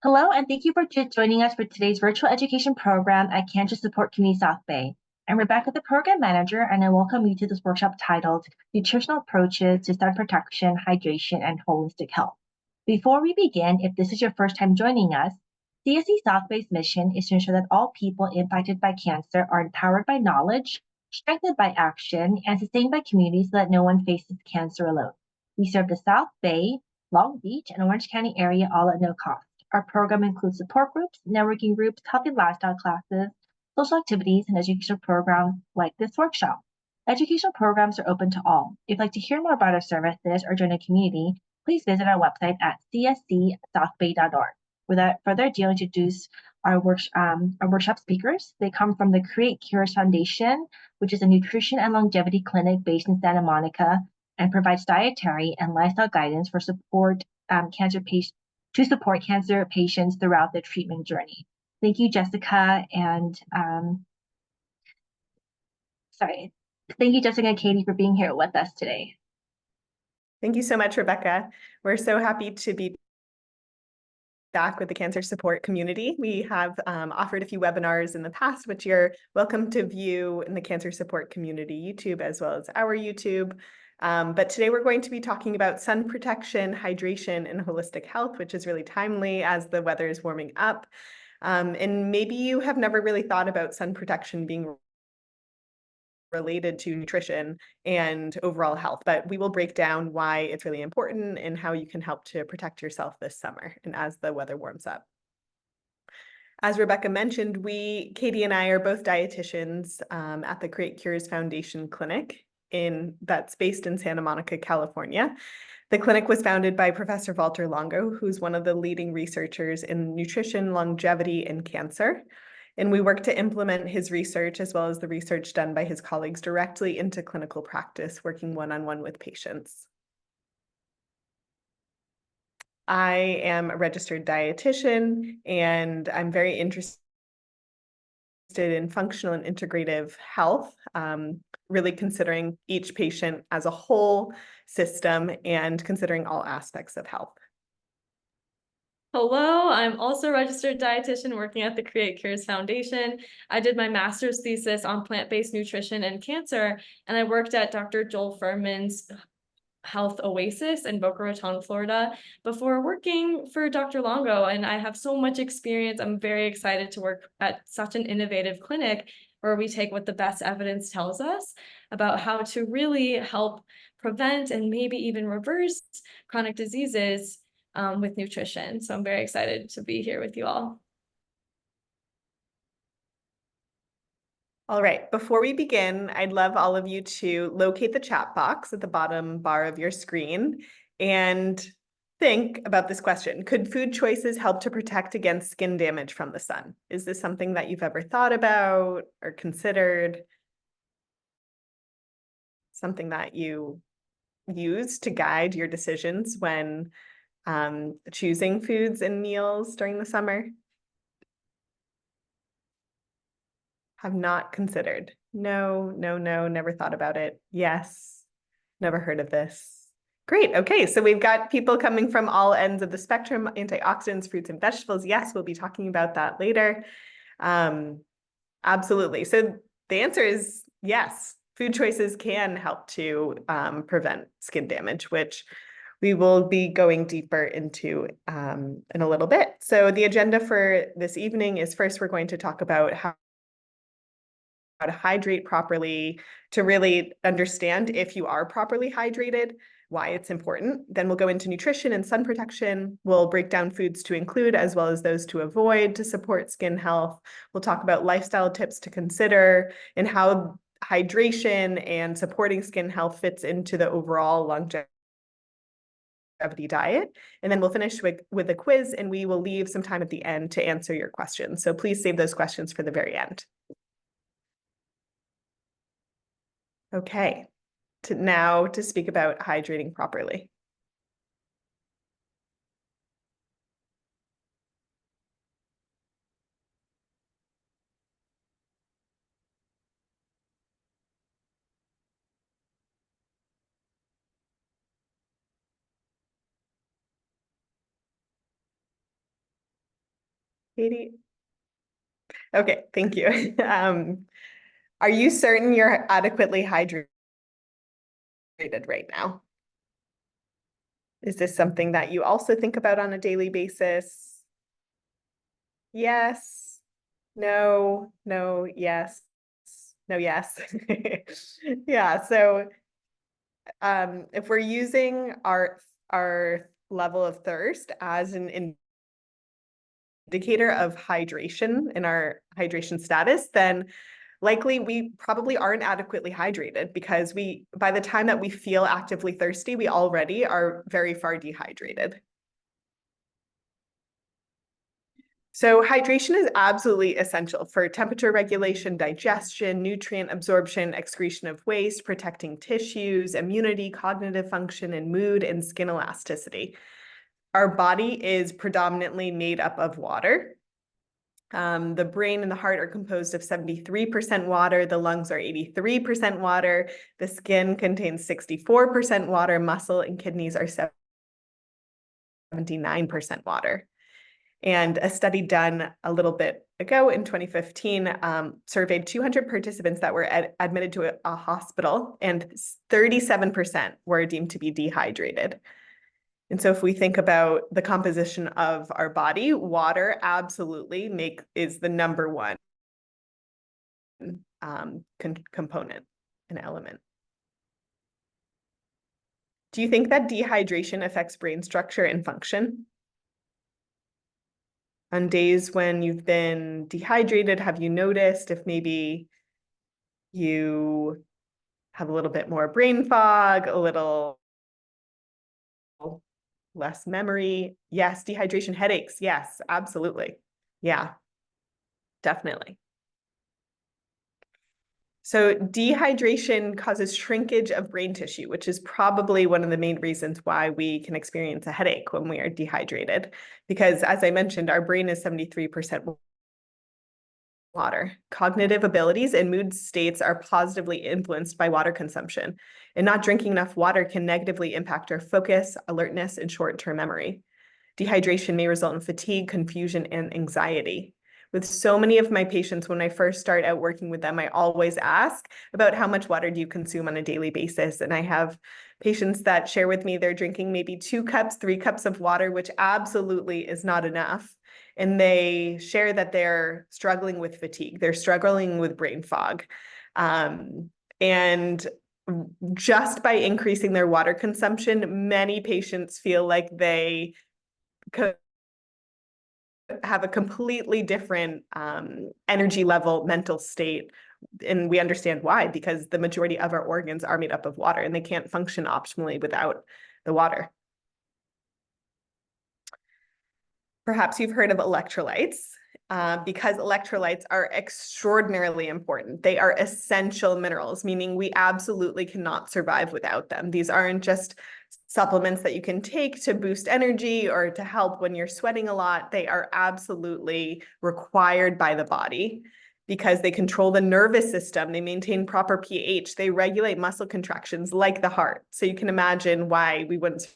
Hello, and thank you for joining us for today's virtual education program at Cancer Support Community South Bay. I'm Rebecca, the program manager, and I welcome you to this workshop titled Nutritional Approaches to Sun Protection, Hydration, and Holistic Health. Before we begin, if this is your first time joining us, CSC South Bay's mission is to ensure that all people impacted by cancer are empowered by knowledge, strengthened by action, and sustained by community so that no one faces cancer alone. We serve the South Bay, Long Beach, and Orange County area all at no cost. Our program includes support groups, networking groups, healthy lifestyle classes, social activities, and educational programs like this workshop. Educational programs are open to all. If you'd like to hear more about our services or join a community, please visit our website at cscsouthbay.org. Without further ado, I'll introduce our workshop speakers. They come from the Create Cures Foundation, which is a nutrition and longevity clinic based in Santa Monica and provides dietary and lifestyle guidance for support cancer patients throughout the treatment journey. Thank you, Jessica, and thank you, Jessica and Katie, for being here with us today. Thank you so much, Rebecca. We're so happy to be back with the cancer support community. We have offered a few webinars in the past, which you're welcome to view in the cancer support community YouTube as well as our YouTube. But today we're going to be talking about sun protection, hydration, and holistic health, which is really timely as the weather is warming up. And maybe you have never really thought about sun protection being related to nutrition and overall health, but we will break down why it's really important and how you can help to protect yourself this summer and as the weather warms up. As Rebecca mentioned, Katie and I are both dietitians at the Create Cures Foundation Clinic that's based in Santa Monica, California. The clinic was founded by Professor Walter Longo, who's one of the leading researchers in nutrition, longevity, and cancer. And we work to implement his research as well as the research done by his colleagues directly into clinical practice, working one-on-one with patients. I am a registered dietitian, and I'm very interested in functional and integrative health, really considering each patient as a whole system and considering all aspects of health. Hello, I'm also a registered dietitian working at the Create Cures Foundation. I did my master's thesis on plant-based nutrition and cancer, and I worked at Dr. Joel Furman's Health Oasis in Boca Raton, Florida, before working for Dr. Longo, and I have so much experience. I'm very excited to work at such an innovative clinic where we take what the best evidence tells us about how to really help prevent and maybe even reverse chronic diseases with nutrition. So I'm very excited to be here with you all. All right, before we begin, I'd love all of you to locate the chat box at the bottom bar of your screen and think about this question. Could food choices help to protect against skin damage from the sun? Is this something that you've ever thought about or considered? Something that you use to guide your decisions when choosing foods and meals during the summer? Have not considered. No, never thought about it. Yes, never heard of this. Great. Okay, so we've got people coming from all ends of the spectrum, antioxidants, fruits and vegetables. Yes, we'll be talking about that later. Absolutely. So the answer is yes. Food choices can help to prevent skin damage, which we will be going deeper into in a little bit. So the agenda for this evening is first, we're going to talk about how to hydrate properly to really understand if you are properly hydrated, why it's important. Then we'll go into nutrition and sun protection. We'll break down foods to include as well as those to avoid to support skin health. We'll talk about lifestyle tips to consider and how hydration and supporting skin health fits into the overall longevity diet. And then we'll finish with a quiz, and we will leave some time at the end to answer your questions. So please save those questions for the very end. Okay, now to speak about hydrating properly. Katie? Okay, thank you. Are you certain you're adequately hydrated right now? Is this something that you also think about on a daily basis? Yes, no, no, yes, no, yes. Yeah, so if we're using our level of thirst as an indicator of hydration in our hydration status, then likely we probably aren't adequately hydrated, because by the time that we feel actively thirsty, we already are very far dehydrated. So hydration is absolutely essential for temperature regulation, digestion, nutrient absorption, excretion of waste, protecting tissues, immunity, cognitive function, and mood and skin elasticity. Our body is predominantly made up of water. The brain and the heart are composed of 73% water. The lungs are 83% water. The skin contains 64% water. Muscle and kidneys are 79% water. And a study done a little bit ago in 2015 surveyed 200 participants that were admitted to a hospital, and 37% were deemed to be dehydrated. And so if we think about the composition of our body, water absolutely is the number one component and element. Do you think that dehydration affects brain structure and function? On days when you've been dehydrated, have you noticed if maybe you have a little bit more brain fog, a little less memory? Yes. Dehydration, headaches. Yes, absolutely. Yeah, definitely. So dehydration causes shrinkage of brain tissue, which is probably one of the main reasons why we can experience a headache when we are dehydrated. Because as I mentioned, our brain is 73% water. Cognitive abilities and mood states are positively influenced by water consumption, and not drinking enough water can negatively impact our focus, alertness, and short-term memory. Dehydration may result in fatigue, confusion, and anxiety. With so many of my patients, when I first start out working with them, I always ask about how much water do you consume on a daily basis. And I have patients that share with me they're drinking maybe 2 cups, 3 cups of water, which absolutely is not enough. And they share that they're struggling with fatigue. They're struggling with brain fog. And just by increasing their water consumption, many patients feel like they could have a completely different energy level, mental state. And we understand why, because the majority of our organs are made up of water, and they can't function optimally without the water. Perhaps you've heard of electrolytes, because electrolytes are extraordinarily important. They are essential minerals, meaning we absolutely cannot survive without them. These aren't just supplements that you can take to boost energy or to help when you're sweating a lot. They are absolutely required by the body because they control the nervous system. They maintain proper pH. They regulate muscle contractions like the heart. So you can imagine why we wouldn't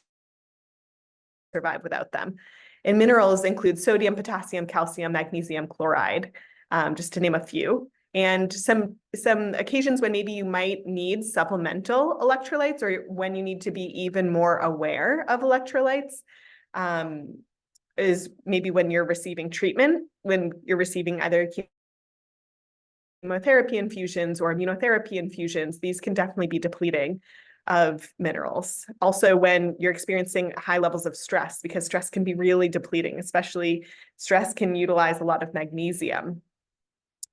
survive without them. And minerals include sodium, potassium, calcium, magnesium, chloride, just to name a few. And some occasions when maybe you might need supplemental electrolytes, or when you need to be even more aware of electrolytes, is maybe when you're receiving treatment, when you're receiving either chemotherapy infusions or immunotherapy infusions. These can definitely be depleting of minerals. Also, when you're experiencing high levels of stress, because stress can be really depleting, especially stress can utilize a lot of magnesium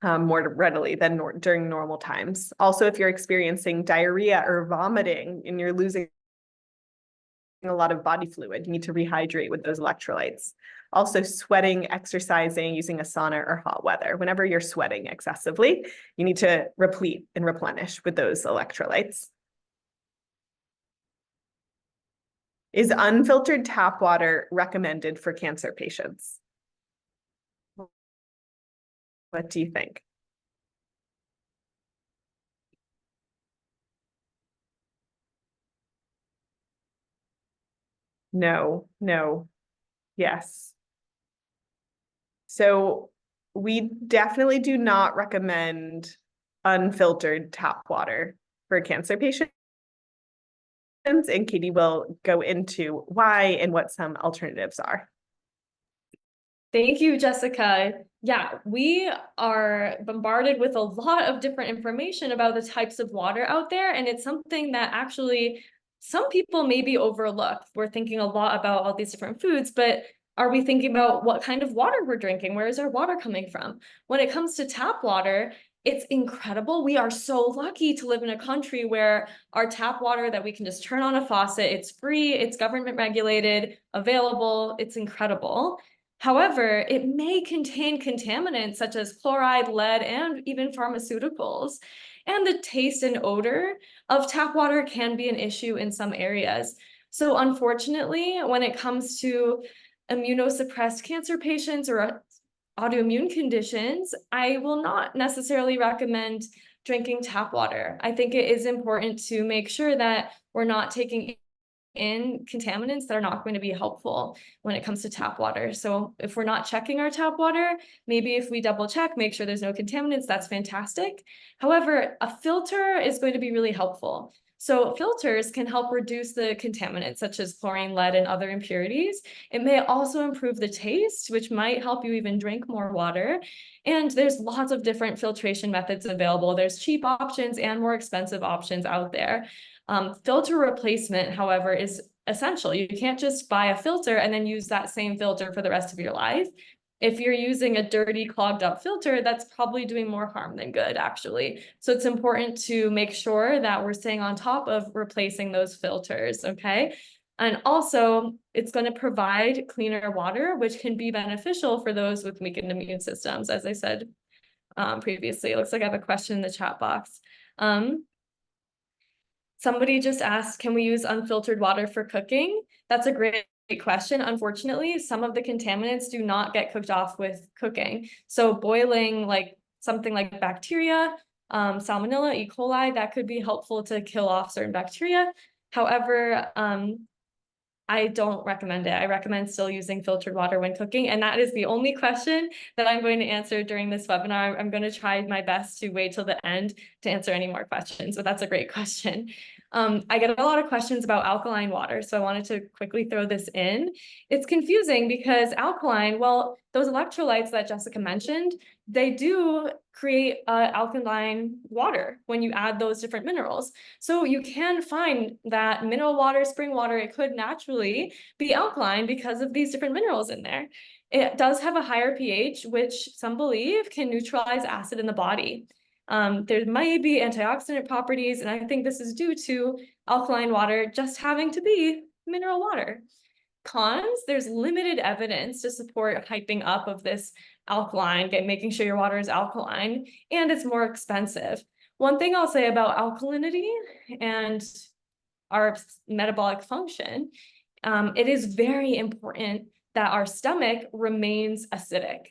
more readily than during normal times. Also, if you're experiencing diarrhea or vomiting and you're losing a lot of body fluid, you need to rehydrate with those electrolytes. Also, sweating, exercising, using a sauna or hot weather. Whenever you're sweating excessively, you need to replete and replenish with those electrolytes. Is unfiltered tap water recommended for cancer patients? What do you think? No, no, yes. So we definitely do not recommend unfiltered tap water for cancer patients. And Katie will go into why and what some alternatives are. Thank you, Jessica. Yeah, we are bombarded with a lot of different information about the types of water out there, and it's something that actually some people maybe overlook. We're thinking a lot about all these different foods, but are we thinking about what kind of water we're drinking? Where is our water coming from? When it comes to tap water, it's incredible. We are so lucky to live in a country where our tap water that we can just turn on a faucet, it's free, it's government regulated, available, it's incredible. However, it may contain contaminants such as chloride, lead, and even pharmaceuticals. And the taste and odor of tap water can be an issue in some areas. So unfortunately, when it comes to immunosuppressed cancer patients or autoimmune conditions, I will not necessarily recommend drinking tap water. I think it is important to make sure that we're not taking in contaminants that are not going to be helpful when it comes to tap water. So if we're not checking our tap water, maybe if we double check, make sure there's no contaminants, that's fantastic. However, a filter is going to be really helpful. So filters can help reduce the contaminants such as chlorine, lead, and other impurities. It may also improve the taste, which might help you even drink more water. And there's lots of different filtration methods available. There's cheap options and more expensive options out there. Filter replacement, however, is essential. You can't just buy a filter and then use that same filter for the rest of your life. If you're using a dirty, clogged up filter, that's probably doing more harm than good, actually. So it's important to make sure that we're staying on top of replacing those filters, okay? And also, it's going to provide cleaner water, which can be beneficial for those with weakened immune systems, as I said previously. It looks like I have a question in the chat box. Somebody just asked, can we use unfiltered water for cooking? That's a great question. Unfortunately, some of the contaminants do not get cooked off with cooking. So boiling like something like bacteria, Salmonella, E. coli, that could be helpful to kill off certain bacteria. However, I don't recommend it. I recommend still using filtered water when cooking. And that is the only question that I'm going to answer during this webinar. I'm going to try my best to wait till the end to answer any more questions, but that's a great question. I get a lot of questions about alkaline water, so I wanted to quickly throw this in. It's confusing because alkaline, well, those electrolytes that Jessica mentioned, they do create alkaline water when you add those different minerals. So you can find that mineral water, spring water, it could naturally be alkaline because of these different minerals in there. It does have a higher pH, which some believe can neutralize acid in the body. There might be antioxidant properties, and I think this is due to alkaline water just having to be mineral water. Cons, there's limited evidence to support hyping up of this alkaline, making sure your water is alkaline, and it's more expensive. One thing I'll say about alkalinity and our metabolic function, it is very important that our stomach remains acidic.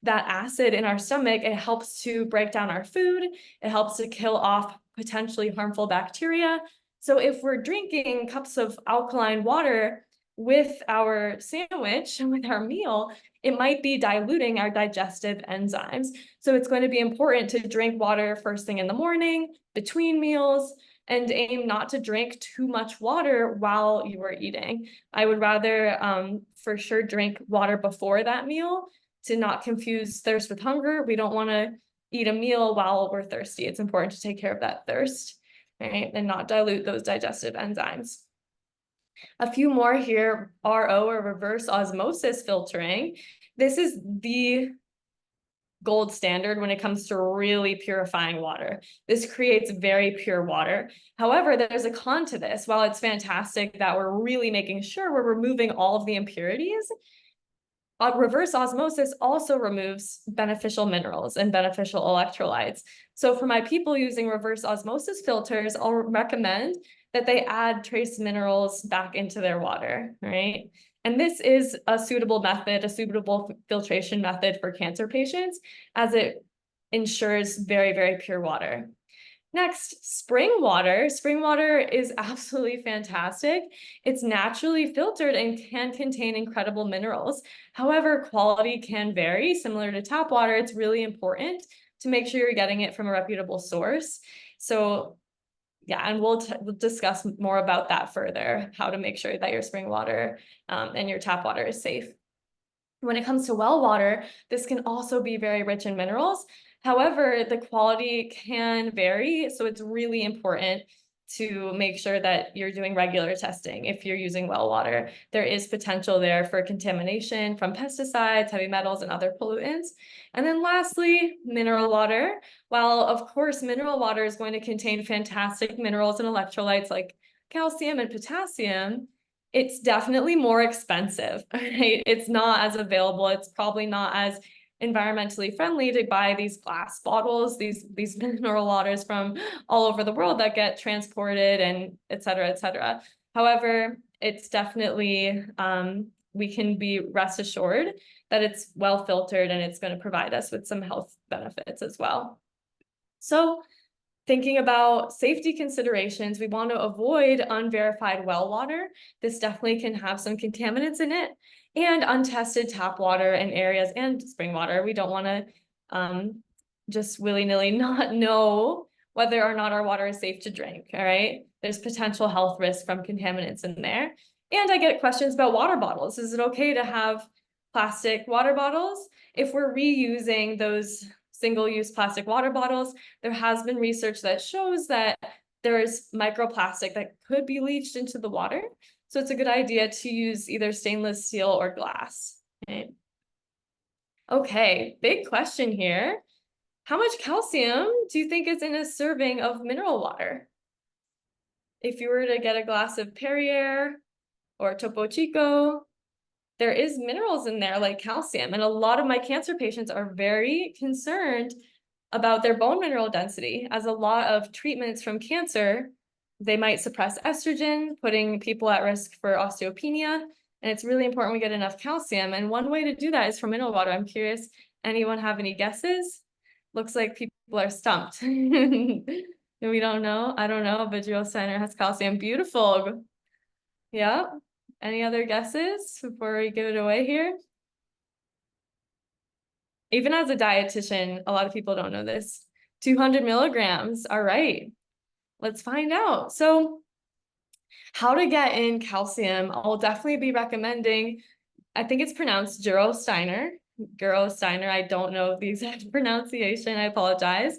That acid in our stomach, it helps to break down our food, it helps to kill off potentially harmful bacteria. So if we're drinking cups of alkaline water with our sandwich and with our meal, it might be diluting our digestive enzymes. So it's going to be important to drink water first thing in the morning, between meals, and aim not to drink too much water while you are eating. I would rather for sure drink water before that meal to not confuse thirst with hunger. We don't want to eat a meal while we're thirsty. It's important to take care of that thirst, right? And not dilute those digestive enzymes. A few more here, RO or reverse osmosis filtering. This is the gold standard when it comes to really purifying water. This creates very pure water. However, there's a con to this. While it's fantastic that we're really making sure we're removing all of the impurities, reverse osmosis also removes beneficial minerals and beneficial electrolytes. So for my people using reverse osmosis filters, I'll recommend that they add trace minerals back into their water, right? And this is a suitable method, a suitable filtration method for cancer patients, as it ensures very, very pure water. Next, spring water. Spring water is absolutely fantastic. It's naturally filtered and can contain incredible minerals. However, quality can vary. Similar to tap water, it's really important to make sure you're getting it from a reputable source. So yeah, and we'll discuss more about that further, how to make sure that your spring water and your tap water is safe. When it comes to well water, this can also be very rich in minerals. However, the quality can vary, so it's really important to make sure that you're doing regular testing. If you're using well water, there is potential there for contamination from pesticides, heavy metals, and other pollutants. And then lastly, mineral water. While of course, mineral water is going to contain fantastic minerals and electrolytes like calcium and potassium, it's definitely more expensive, right? It's not as available. It's probably not as environmentally friendly to buy these glass bottles, these mineral waters from all over the world that get transported and et cetera, et cetera. However, it's definitely, we can be rest assured that it's well filtered and it's going to provide us with some health benefits as well. So thinking about safety considerations, we want to avoid unverified well water. This definitely can have some contaminants in it, and untested tap water in areas and spring water. We don't want to just willy-nilly not know whether or not our water is safe to drink, all right? There's potential health risks from contaminants in there. And I get questions about water bottles. Is it okay to have plastic water bottles? If we're reusing those single-use plastic water bottles, there has been research that shows that there's microplastic that could be leached into the water. So it's a good idea to use either stainless steel or glass. Okay, big question here. How much calcium do you think is in a serving of mineral water? If you were to get a glass of Perrier or Topo Chico, there is minerals in there like calcium. And a lot of my cancer patients are very concerned about their bone mineral density, as a lot of treatments from cancer, they might suppress estrogen, putting people at risk for osteopenia. And it's really important we get enough calcium. And one way to do that is from mineral water. I'm curious, anyone have any guesses? Looks like people are stumped. We don't know. I don't know, but Jill Steiner has calcium. Beautiful. Yeah. Any other guesses before we give it away here? Even as a dietitian, a lot of people don't know this. 200 milligrams. All right, let's find out. So how to get in calcium, I'll definitely be recommending, I think it's pronounced Gerolsteiner. Gerolsteiner, I don't know the exact pronunciation, I apologize.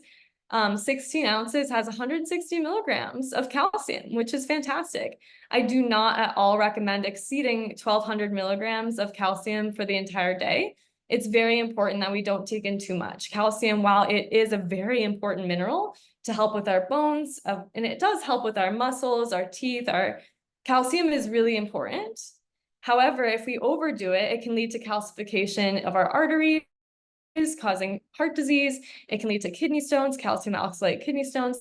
16 ounces has 160 milligrams of calcium, which is fantastic. I do not at all recommend exceeding 1,200 milligrams of calcium for the entire day. It's very important that we don't take in too much. Calcium, while it is a very important mineral to help with our bones, and it does help with our muscles, our teeth, calcium is really important. However, if we overdo it, it can lead to calcification of our arteries, causing heart disease. It can lead to kidney stones, calcium oxalate kidney stones.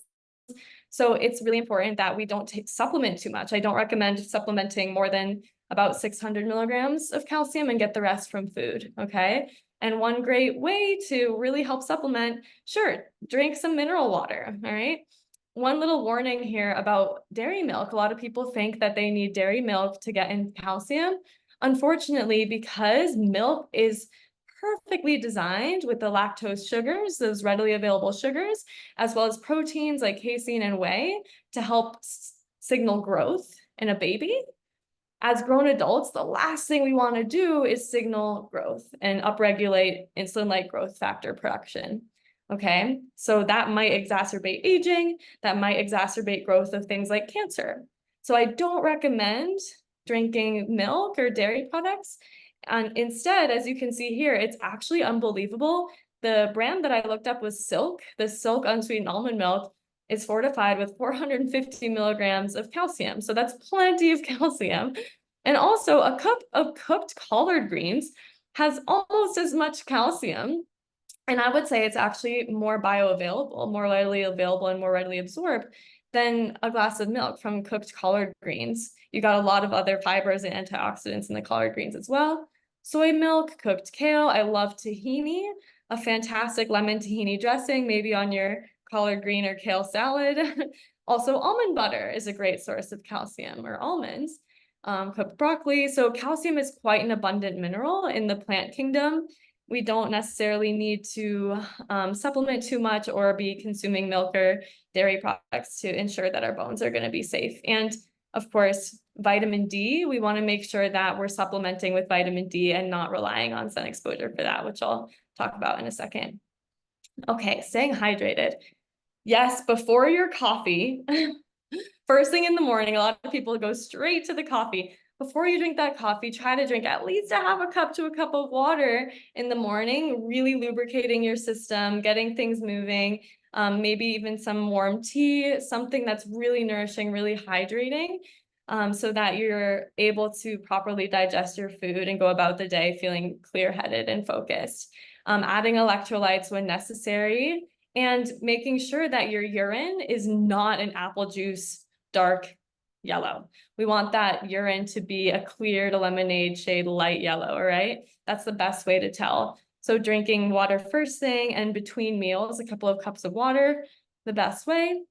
So it's really important that we don't supplement too much. I don't recommend supplementing more than about 600 milligrams of calcium and get the rest from food, okay? And one great way to really help supplement, sure, drink some mineral water, all right? One little warning here about dairy milk. A lot of people think that they need dairy milk to get in calcium. Unfortunately, because milk is perfectly designed with the lactose sugars, those readily available sugars, as well as proteins like casein and whey to help signal growth in a baby. As grown adults, the last thing we want to do is signal growth and upregulate insulin-like growth factor production. Okay, so that might exacerbate aging, that might exacerbate growth of things like cancer. So I don't recommend drinking milk or dairy products. And instead, as you can see here, it's actually unbelievable. The brand that I looked up was Silk. The Silk unsweetened almond milk is fortified with 450 milligrams of calcium. So that's plenty of calcium. And also a cup of cooked collard greens has almost as much calcium. And I would say it's actually more bioavailable, more readily available and more readily absorbed than a glass of milk from cooked collard greens. You got a lot of other fibers and antioxidants in the collard greens as well. Soy milk, cooked kale. I love tahini, a fantastic lemon tahini dressing, maybe on your collard green or kale salad. Also, almond butter is a great source of calcium, or almonds. Cooked broccoli. So calcium is quite an abundant mineral in the plant kingdom. We don't necessarily need to supplement too much or be consuming milk or dairy products to ensure that our bones are going to be safe. And of course, vitamin D, we want to make sure that we're supplementing with vitamin D and not relying on sun exposure for that, which I'll talk about in a second. Okay, staying hydrated. Yes, before your coffee, first thing in the morning, a lot of people go straight to the coffee. Before you drink that coffee, try to drink at least a half a cup to a cup of water in the morning, really lubricating your system, getting things moving, maybe even some warm tea, something that's really nourishing, really hydrating, so that you're able to properly digest your food and go about the day feeling clear-headed and focused. Adding electrolytes when necessary, and making sure that your urine is not an apple juice dark yellow. We want that urine to be a clear to lemonade shade light yellow, all right? That's the best way to tell. So drinking water first thing and between meals, a couple of cups of water, the best way.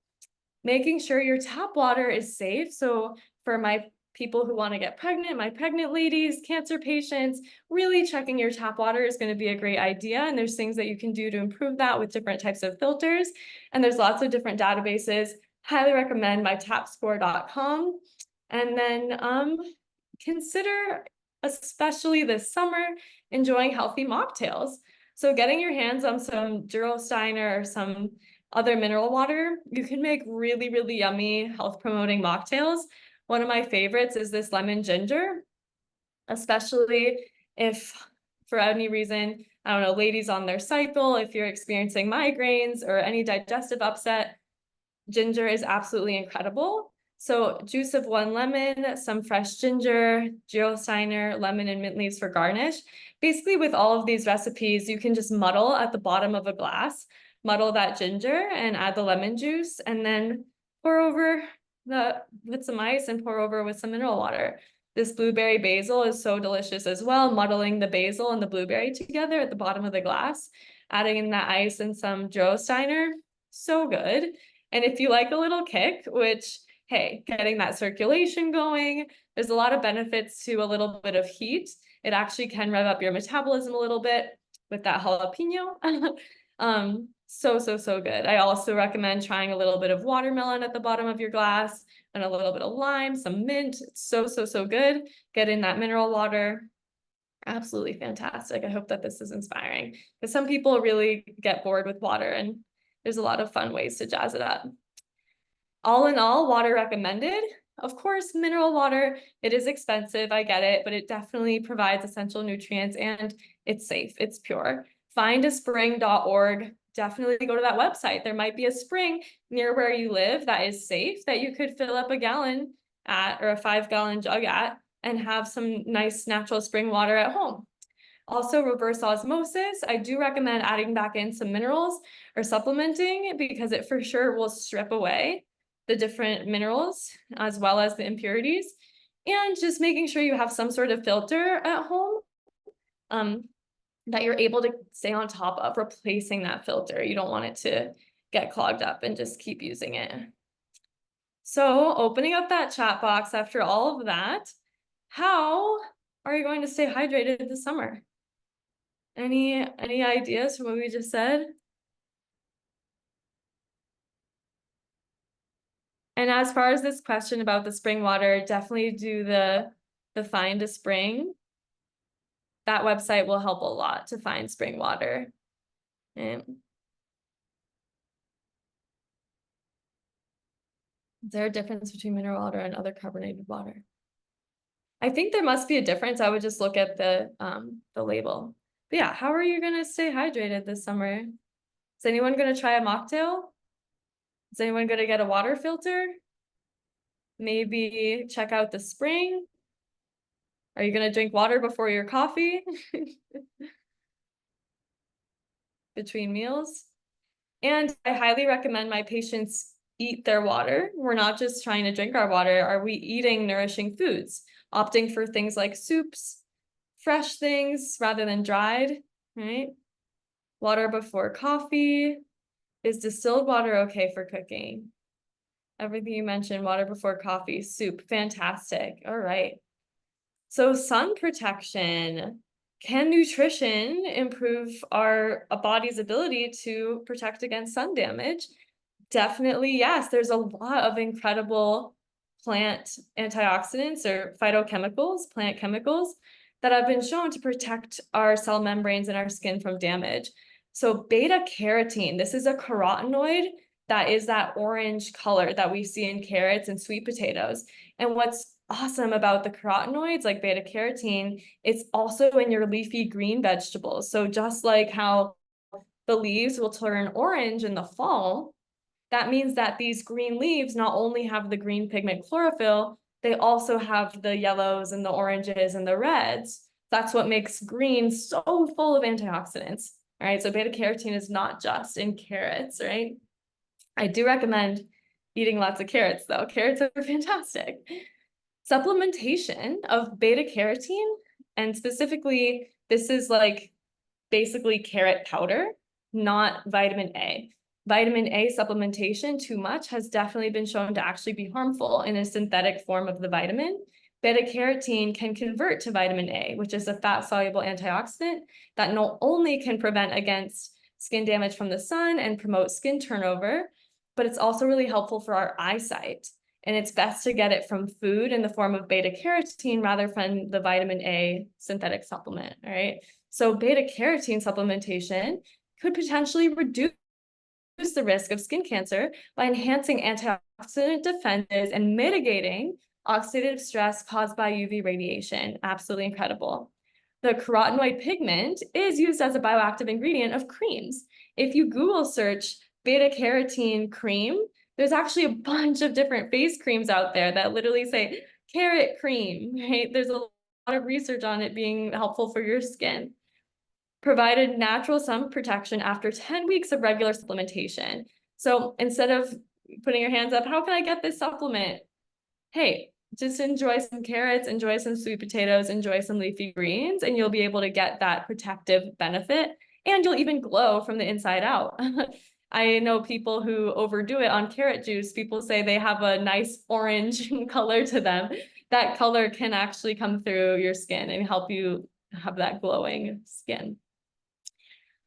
Making sure your tap water is safe. So for my people who want to get pregnant, my pregnant ladies, cancer patients, really checking your tap water is going to be a great idea. And there's things that you can do to improve that with different types of filters. And there's lots of different databases. Highly recommend mytapscore.com. And then consider, especially this summer, enjoying healthy mocktails. So getting your hands on some Gerolsteiner or some other mineral water, you can make really, really yummy health promoting mocktails. One of my favorites is this lemon ginger, especially if for any reason, I don't know, ladies on their cycle, if you're experiencing migraines or any digestive upset, ginger is absolutely incredible. So juice of 1 lemon, some fresh ginger, Gerolsteiner, lemon and mint leaves for garnish. Basically with all of these recipes, you can just muddle at the bottom of a glass, muddle that ginger and add the lemon juice, and then pour over with some ice and pour over with some mineral water. This blueberry basil is so delicious as well, muddling the basil and the blueberry together at the bottom of the glass, adding in that ice and some Gerolsteiner, so good. And if you like a little kick, which, hey, getting that circulation going, there's a lot of benefits to a little bit of heat. It actually can rev up your metabolism a little bit with that jalapeno. So good. I also recommend trying a little bit of watermelon at the bottom of your glass and a little bit of lime, some mint. It's so good. Get in that mineral water. Absolutely fantastic. I hope that this is inspiring, because some people really get bored with water, and there's a lot of fun ways to jazz it up. All in all, water recommended. Of course, mineral water, it is expensive, I get it, but it definitely provides essential nutrients and it's safe, it's pure. Findaspring.org, definitely go to that website. There might be a spring near where you live that is safe, that you could fill up a gallon at, or a 5-gallon jug at, and have some nice natural spring water at home. Also, reverse osmosis, I do recommend adding back in some minerals or supplementing, because it for sure will strip away the different minerals as well as the impurities, and just making sure you have some sort of filter at home that you're able to stay on top of replacing that filter. You don't want it to get clogged up and just keep using it. So opening up that chat box after all of that, how are you going to stay hydrated this summer? Any ideas from what we just said? And as far as this question about the spring water, definitely do the Find a Spring. That website will help a lot to find spring water. And is there a difference between mineral water and other carbonated water? I think there must be a difference. I would just look at the label. But yeah, how are you gonna stay hydrated this summer? Is anyone gonna try a mocktail? Is anyone gonna get a water filter? Maybe check out the spring? Are you gonna drink water before your coffee? Between meals? And I highly recommend my patients eat their water. We're not just trying to drink our water. Are we eating nourishing foods? Opting for things like soups, fresh things rather than dried, right? Water before coffee. Is distilled water okay for cooking? Everything you mentioned, water before coffee, soup, fantastic. All right. So sun protection. Can nutrition improve our body's ability to protect against sun damage? Definitely, yes. There's a lot of incredible plant antioxidants or phytochemicals, plant chemicals that have been shown to protect our cell membranes and our skin from damage. So beta carotene, this is a carotenoid that is that orange color that we see in carrots and sweet potatoes. And what's awesome about the carotenoids like beta carotene, it's also in your leafy green vegetables. So just like how the leaves will turn orange in the fall, that means that these green leaves not only have the green pigment chlorophyll, they also have the yellows and the oranges and the reds. That's what makes green so full of antioxidants. All right, so beta carotene is not just in carrots, right? I do recommend eating lots of carrots though. Carrots are fantastic. Supplementation of beta carotene, and specifically, this is like basically carrot powder, not vitamin A. Vitamin A supplementation too much has definitely been shown to actually be harmful in a synthetic form of the vitamin. Beta carotene can convert to vitamin A, which is a fat-soluble antioxidant that not only can prevent against skin damage from the sun and promote skin turnover, but it's also really helpful for our eyesight. And it's best to get it from food in the form of beta carotene rather than the vitamin A synthetic supplement, all right? So beta carotene supplementation could potentially reduce the risk of skin cancer by enhancing antioxidant defenses and mitigating oxidative stress caused by UV radiation. Absolutely incredible. The carotenoid pigment is used as a bioactive ingredient of creams. If you Google search beta carotene cream, there's actually a bunch of different face creams out there that literally say carrot cream, right? There's a lot of research on it being helpful for your skin. Provided natural sun protection after 10 weeks of regular supplementation. So instead of putting your hands up, how can I get this supplement? Hey, just enjoy some carrots, enjoy some sweet potatoes, enjoy some leafy greens, and you'll be able to get that protective benefit, and you'll even glow from the inside out. I know people who overdo it on carrot juice. People say they have a nice orange color to them. That color can actually come through your skin and help you have that glowing skin.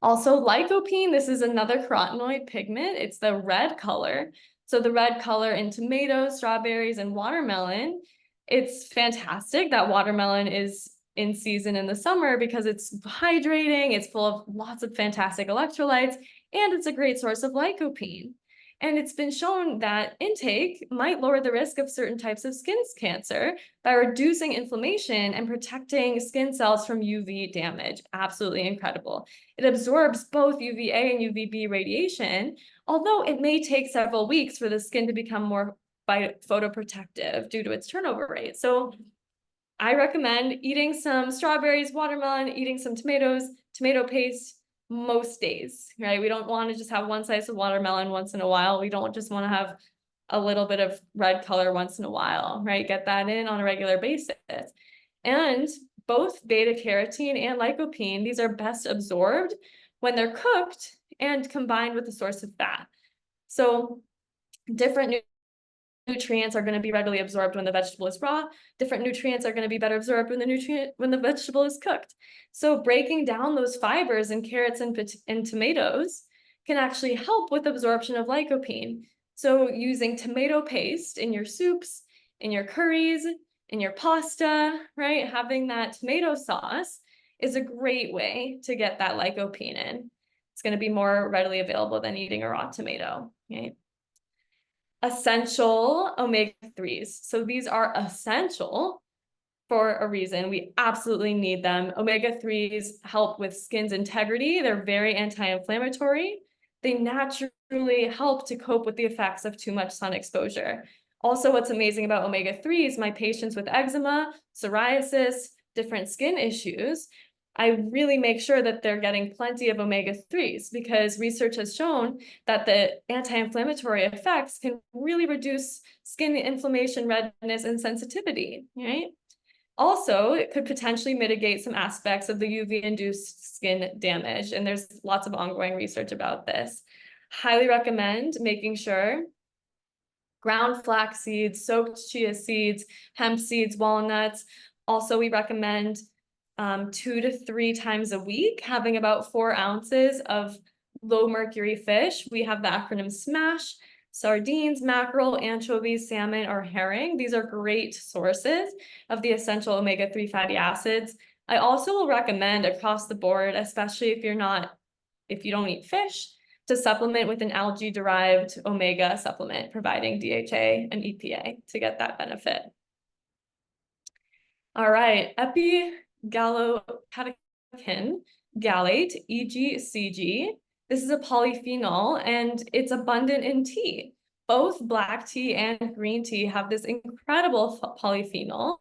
Also, lycopene, this is another carotenoid pigment. It's the red color. So the red color in tomatoes, strawberries, and watermelon. It's fantastic that watermelon is in season in the summer because it's hydrating, it's full of lots of fantastic electrolytes, and it's a great source of lycopene. And it's been shown that intake might lower the risk of certain types of skin cancer by reducing inflammation and protecting skin cells from UV damage. Absolutely incredible. It absorbs both UVA and UVB radiation, although it may take several weeks for the skin to become more photoprotective due to its turnover rate. So I recommend eating some strawberries, watermelon, eating some tomatoes, tomato paste, most days, right? We don't want to just have one slice of watermelon once in a while. We don't just want to have a little bit of red color once in a while, right? Get that in on a regular basis. And both beta carotene and lycopene, these are best absorbed when they're cooked and combined with a source of fat. So different nutrients are going to be readily absorbed when the vegetable is raw. Different nutrients are going to be better absorbed when the vegetable is cooked. So breaking down those fibers in carrots and tomatoes can actually help with absorption of lycopene. So using tomato paste in your soups, in your curries, in your pasta, right? Having that tomato sauce is a great way to get that lycopene in. It's going to be more readily available than eating a raw tomato, right? Essential omega-3s. So these are essential for a reason. We absolutely need them. Omega-3s help with skin's integrity. They're very anti-inflammatory. They naturally help to cope with the effects of too much sun exposure. Also, what's amazing about omega-3s, my patients with eczema, psoriasis, different skin issues, I really make sure that they're getting plenty of omega-3s because research has shown that the anti-inflammatory effects can really reduce skin inflammation, redness, and sensitivity, right? Also, it could potentially mitigate some aspects of the UV-induced skin damage, and there's lots of ongoing research about this. Highly recommend making sure ground flax seeds, soaked chia seeds, hemp seeds, walnuts. Also, we recommend 2 to 3 times a week, having about 4 ounces of low mercury fish. We have the acronym SMASH: sardines, mackerel, anchovies, salmon, or herring. These are great sources of the essential omega-3 fatty acids. I also will recommend across the board, especially if you don't eat fish, to supplement with an algae-derived omega supplement, providing DHA and EPA to get that benefit. All right, epigallocatechin gallate, EGCG. This is a polyphenol, and it's abundant in tea. Both black tea and green tea have this incredible polyphenol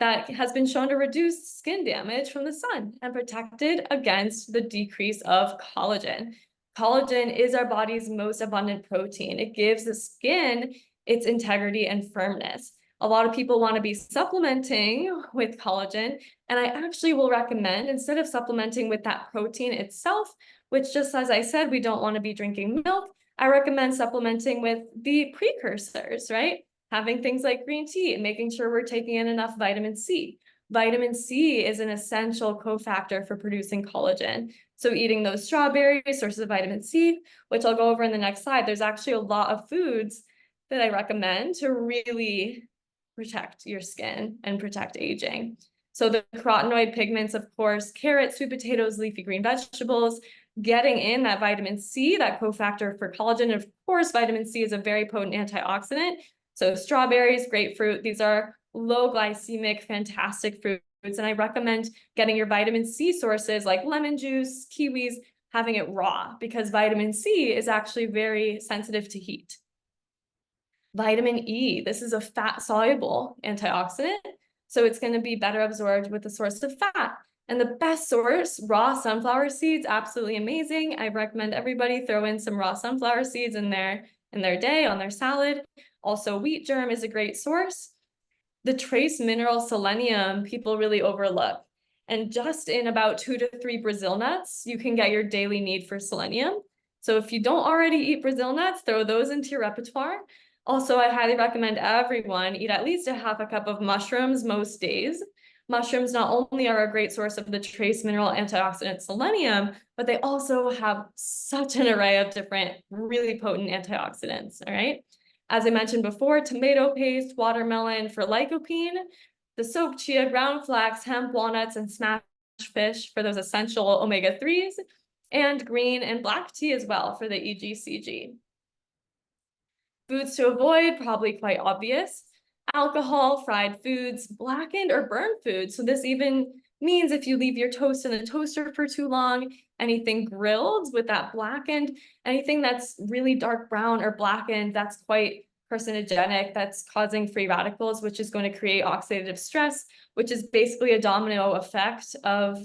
that has been shown to reduce skin damage from the sun and protected against the decrease of collagen. Collagen is our body's most abundant protein. It gives the skin its integrity and firmness. A lot of people want to be supplementing with collagen, and I actually will recommend, instead of supplementing with that protein itself, which, just as I said, we don't want to be drinking milk, I recommend supplementing with the precursors, right? Having things like green tea and making sure we're taking in enough vitamin C. Vitamin C is an essential cofactor for producing collagen. So eating those strawberries, sources of vitamin C, which I'll go over in the next slide, there's actually a lot of foods that I recommend to really protect your skin and protect aging. So the carotenoid pigments, of course, carrots, sweet potatoes, leafy green vegetables, getting in that vitamin C, that cofactor for collagen. Of course, vitamin C is a very potent antioxidant. So strawberries, grapefruit, these are low glycemic, fantastic fruits. And I recommend getting your vitamin C sources like lemon juice, kiwis, having it raw, because vitamin C is actually very sensitive to heat. Vitamin E, this is a fat-soluble antioxidant, so it's going to be better absorbed with the source of fat. And the best source, raw sunflower seeds, absolutely amazing. I recommend everybody throw in some raw sunflower seeds in their day on their salad. Also, wheat germ is a great source. The trace mineral selenium, people really overlook. And just in about 2 to 3 Brazil nuts, you can get your daily need for selenium. So if you don't already eat Brazil nuts, throw those into your repertoire. Also, I highly recommend everyone eat at least a half a cup of mushrooms most days. Mushrooms not only are a great source of the trace mineral antioxidant selenium, but they also have such an array of different really potent antioxidants, all right? As I mentioned before, tomato paste, watermelon for lycopene, the soaked chia, ground flax, hemp, walnuts, and smashed fish for those essential omega-3s, and green and black tea as well for the EGCG. Foods to avoid, probably quite obvious. Alcohol, fried foods, blackened or burned foods. So this even means if you leave your toast in the toaster for too long, anything grilled with that blackened, anything that's really dark brown or blackened, that's quite carcinogenic, that's causing free radicals, which is going to create oxidative stress, which is basically a domino effect of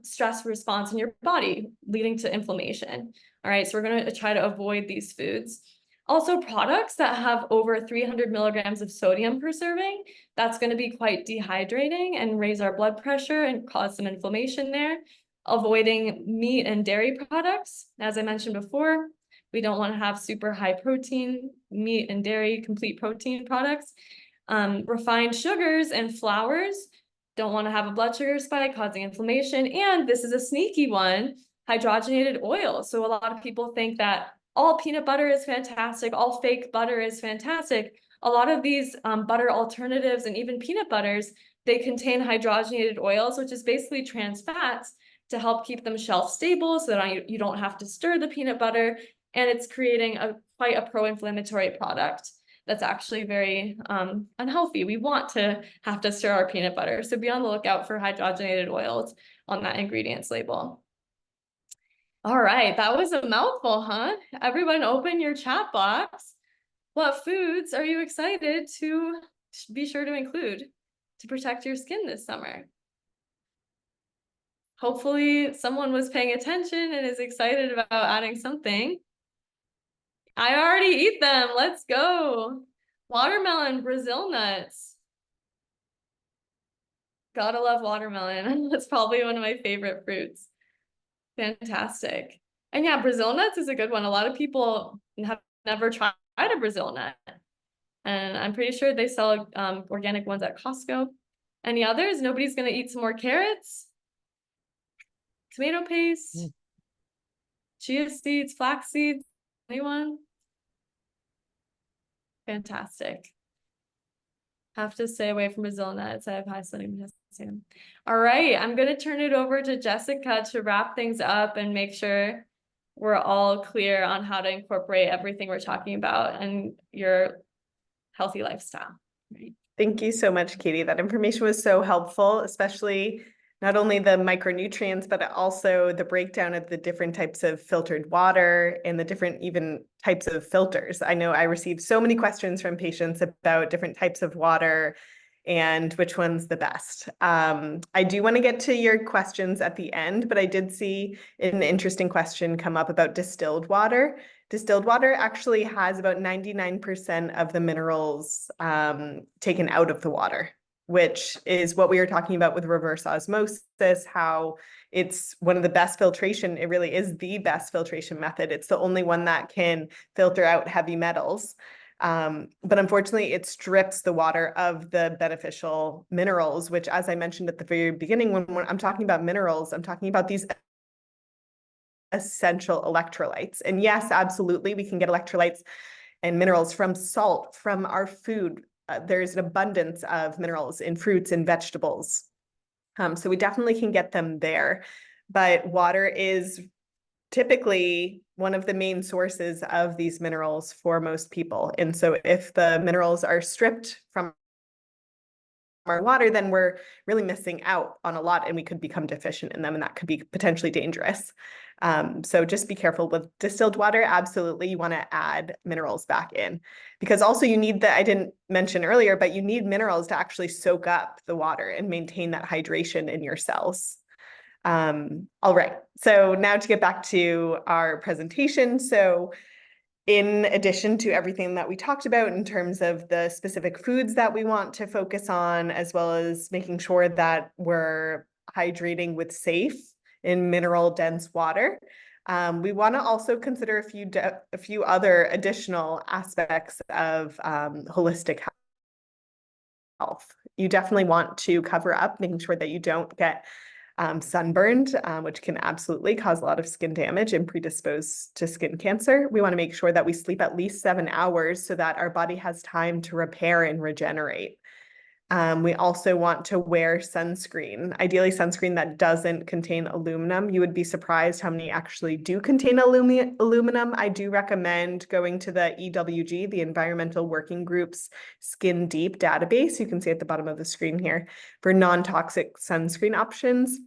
stress response in your body, leading to inflammation. All right, so we're going to try to avoid these foods. Also, products that have over 300 milligrams of sodium per serving, that's going to be quite dehydrating and raise our blood pressure and cause some inflammation there. Avoiding meat and dairy products. As I mentioned before, we don't want to have super high protein meat and dairy complete protein products. Refined sugars and flours, don't want to have a blood sugar spike causing inflammation. And this is a sneaky one, hydrogenated oil. So a lot of people think that all peanut butter is fantastic, all fake butter is fantastic. A lot of these butter alternatives and even peanut butters, they contain hydrogenated oils, which is basically trans fats to help keep them shelf stable so that you don't have to stir the peanut butter. And it's creating quite a pro-inflammatory product that's actually very unhealthy. We want to have to stir our peanut butter. So be on the lookout for hydrogenated oils on that ingredients label. All right, that was a mouthful, huh? Everyone open your chat box. What foods are you excited to be sure to include to protect your skin this summer? Hopefully someone was paying attention and is excited about adding something. I already eat them. Let's go. Watermelon, Brazil nuts. Gotta love watermelon. That's probably one of my favorite fruits. Fantastic. And yeah, Brazil nuts is a good one. A lot of people have never tried a Brazil nut. And I'm pretty sure they sell organic ones at Costco. Any others? Nobody's gonna eat some more carrots? Tomato paste? Chia seeds, flax seeds? Anyone? Fantastic. Have to stay away from Brazil nuts. I have high sodium potassium. All right, I'm gonna turn it over to Jessica to wrap things up and make sure we're all clear on how to incorporate everything we're talking about and your healthy lifestyle. Right? Thank you so much, Katie. That information was so helpful, especially not only the micronutrients, but also the breakdown of the different types of filtered water and the different even types of filters. I know I received so many questions from patients about different types of water and which one's the best. I do want to get to your questions at the end, but I did see an interesting question come up about distilled water. Distilled water actually has about 99% of the minerals taken out of the water, which is what we were talking about with reverse osmosis, how it's one of the best filtration. It really is the best filtration method. It's the only one that can filter out heavy metals. But unfortunately, it strips the water of the beneficial minerals, which, as I mentioned at the very beginning, when I'm talking about minerals, I'm talking about these essential electrolytes. And yes, absolutely, we can get electrolytes and minerals from salt, from our food. There's an abundance of minerals in fruits and vegetables. So we definitely can get them there. But water is typically one of the main sources of these minerals for most people. And so if the minerals are stripped from our water, then we're really missing out on a lot and we could become deficient in them, and that could be potentially dangerous. So just be careful with distilled water. Absolutely, you want to add minerals back in, because also you need I didn't mention earlier, but you need minerals to actually soak up the water and maintain that hydration in your cells. All right, so now to get back to our presentation. So in addition to everything that we talked about in terms of the specific foods that we want to focus on, as well as making sure that we're hydrating with safe and mineral dense water, we want to also consider a few other additional aspects of holistic health. You definitely want to cover up, making sure that you don't get sunburned, which can absolutely cause a lot of skin damage and predispose to skin cancer. We want to make sure that we sleep at least 7 hours so that our body has time to repair and regenerate. We also want to wear sunscreen, ideally sunscreen that doesn't contain aluminum. You would be surprised how many actually do contain aluminum. I do recommend going to the EWG, the Environmental Working Group's Skin Deep database. You can see at the bottom of the screen here for non-toxic sunscreen options.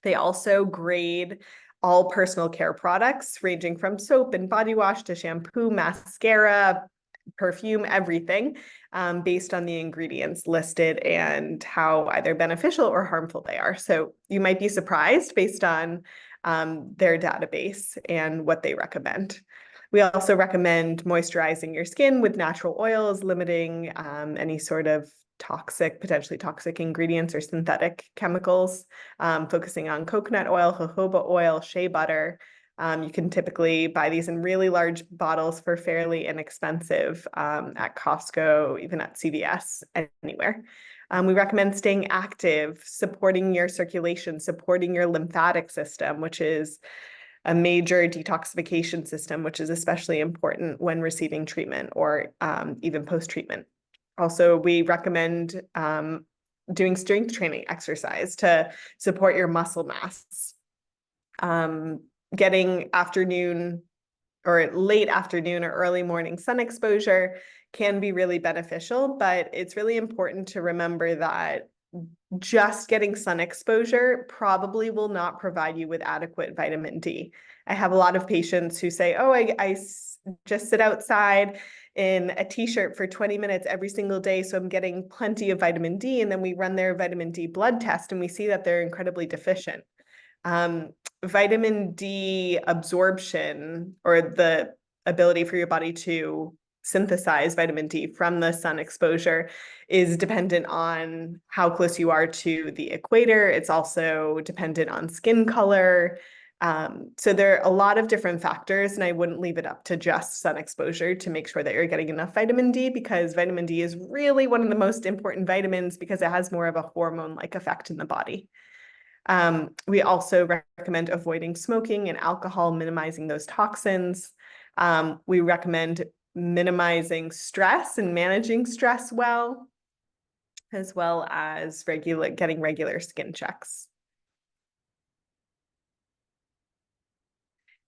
They also grade all personal care products, ranging from soap and body wash to shampoo, mascara, perfume, everything, based on the ingredients listed and how either beneficial or harmful they are. So you might be surprised based on their database and what they recommend. We also recommend moisturizing your skin with natural oils, limiting any sort of potentially toxic ingredients or synthetic chemicals, focusing on coconut oil, jojoba oil, shea butter. You can typically buy these in really large bottles for fairly inexpensive at Costco, even at CVS, anywhere. We recommend staying active, supporting your circulation, supporting your lymphatic system, which is a major detoxification system, which is especially important when receiving treatment or even post-treatment. Also, we recommend doing strength training exercise to support your muscle mass. Getting afternoon or late afternoon or early morning sun exposure can be really beneficial, but it's really important to remember that just getting sun exposure probably will not provide you with adequate vitamin D. I have a lot of patients who say, oh, I just sit outside in a t-shirt for 20 minutes every single day, so I'm getting plenty of vitamin D. And then we run their vitamin D blood test and we see that they're incredibly deficient. Vitamin D absorption, or the ability for your body to synthesize vitamin D from the sun exposure, is dependent on how close you are to the equator. It's also dependent on skin color, So there are a lot of different factors, and I wouldn't leave it up to just sun exposure to make sure that you're getting enough vitamin D, because vitamin D is really one of the most important vitamins because it has more of a hormone-like effect in the body. We also recommend avoiding smoking and alcohol, minimizing those toxins. We recommend minimizing stress and managing stress well, as well as getting regular skin checks.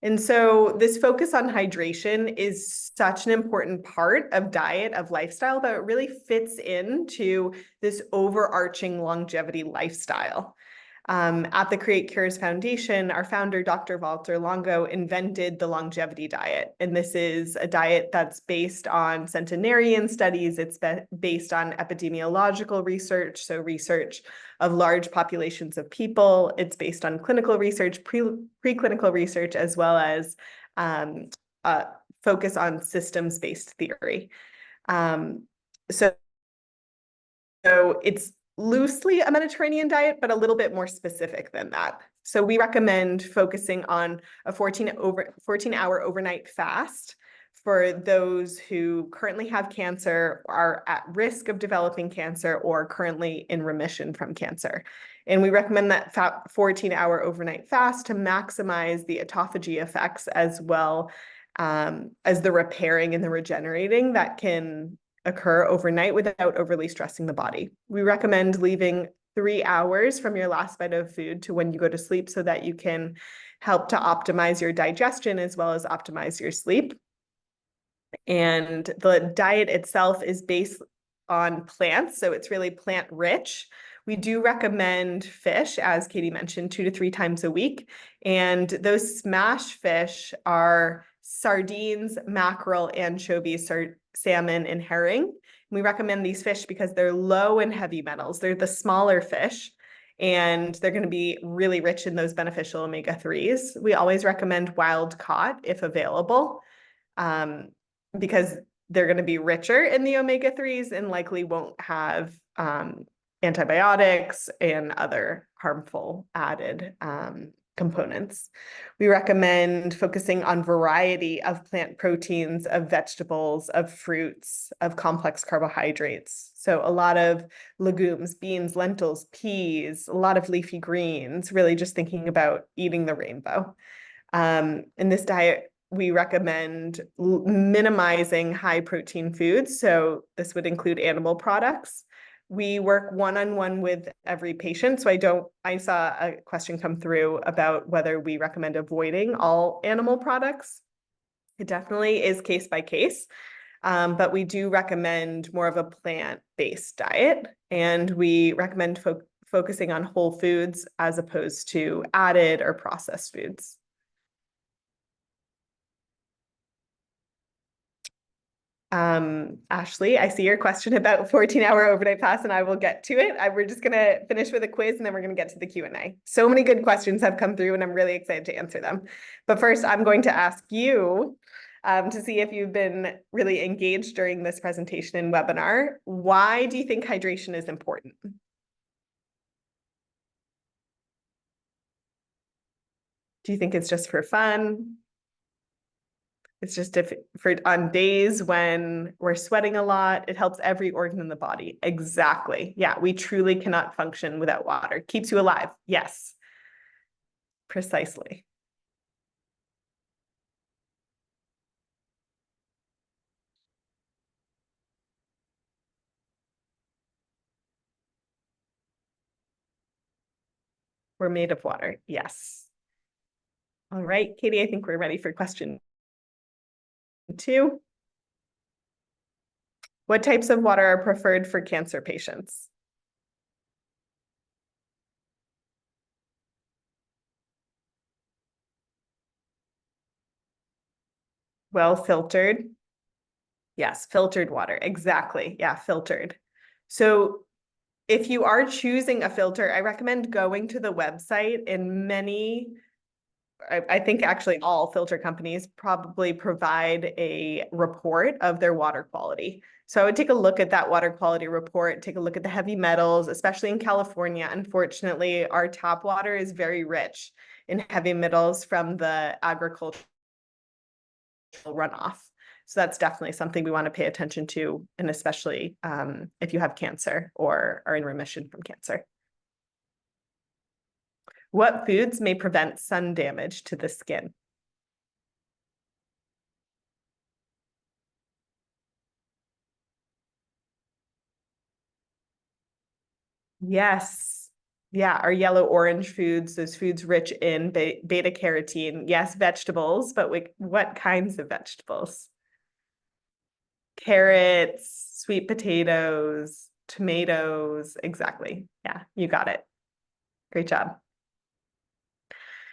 And so this focus on hydration is such an important part of diet, of lifestyle, that it really fits into this overarching longevity lifestyle. At the Create Cures Foundation, our founder, Dr. Walter Longo, invented the longevity diet. And this is a diet that's based on centenarian studies. It's based on epidemiological research, so research of large populations of people. It's based on clinical research, preclinical research, as well as focus on systems-based theory. So it's loosely a Mediterranean diet, but a little bit more specific than that. So we recommend focusing on a 14-hour overnight fast for those who currently have cancer, are at risk of developing cancer, or currently in remission from cancer. And we recommend that 14-hour overnight fast to maximize the autophagy effects, as well as the repairing and the regenerating that can occur overnight without overly stressing the body. We recommend leaving 3 hours from your last bite of food to when you go to sleep, so that you can help to optimize your digestion as well as optimize your sleep. And the diet itself is based on plants, so it's really plant rich. We do recommend fish, as Katie mentioned, 2 to 3 times a week. And those smash fish are sardines, mackerel, anchovies, salmon, and herring. We recommend these fish because they're low in heavy metals. They're the smaller fish, and they're going to be really rich in those beneficial omega-3s. We always recommend wild caught if available, because they're going to be richer in the omega-3s and likely won't have antibiotics and other harmful added components. We recommend focusing on variety of plant proteins, of vegetables, of fruits, of complex carbohydrates. So a lot of legumes, beans, lentils, peas, a lot of leafy greens, really just thinking about eating the rainbow. In this diet, we recommend minimizing high protein foods. So this would include animal products. We work one-on-one with every patient. So I saw a question come through about whether we recommend avoiding all animal products. It definitely is case by case, but we do recommend more of a plant-based diet. And we recommend focusing on whole foods as opposed to added or processed foods. Ashley, I see your question about 14-hour overnight fast, and I will get to it. We're just going to finish with a quiz, and then we're going to get to the Q&A. So many good questions have come through, and I'm really excited to answer them. But first, I'm going to ask you to see if you've been really engaged during this presentation and webinar. Why do you think hydration is important? Do you think it's just for fun? It's just on days when we're sweating a lot, it helps every organ in the body. Exactly. Yeah, we truly cannot function without water. Keeps you alive. Yes. Precisely. We're made of water. Yes. All right, Katie, I think we're ready for question 2. What types of water are preferred for cancer patients? Well filtered. Yes, filtered water. Exactly. Yeah, filtered. So if you are choosing a filter, I recommend going to the website, and many I think actually all filter companies probably provide a report of their water quality. So I would take a look at that water quality report, take a look at the heavy metals, especially in California. Unfortunately, our tap water is very rich in heavy metals from the agricultural runoff. So that's definitely something we want to pay attention to, and especially if you have cancer or are in remission from cancer. What foods may prevent sun damage to the skin? Yes. Yeah, our yellow-orange foods, those foods rich in beta carotene. Yes, vegetables, but what kinds of vegetables? Carrots, sweet potatoes, tomatoes. Exactly. Yeah, you got it. Great job.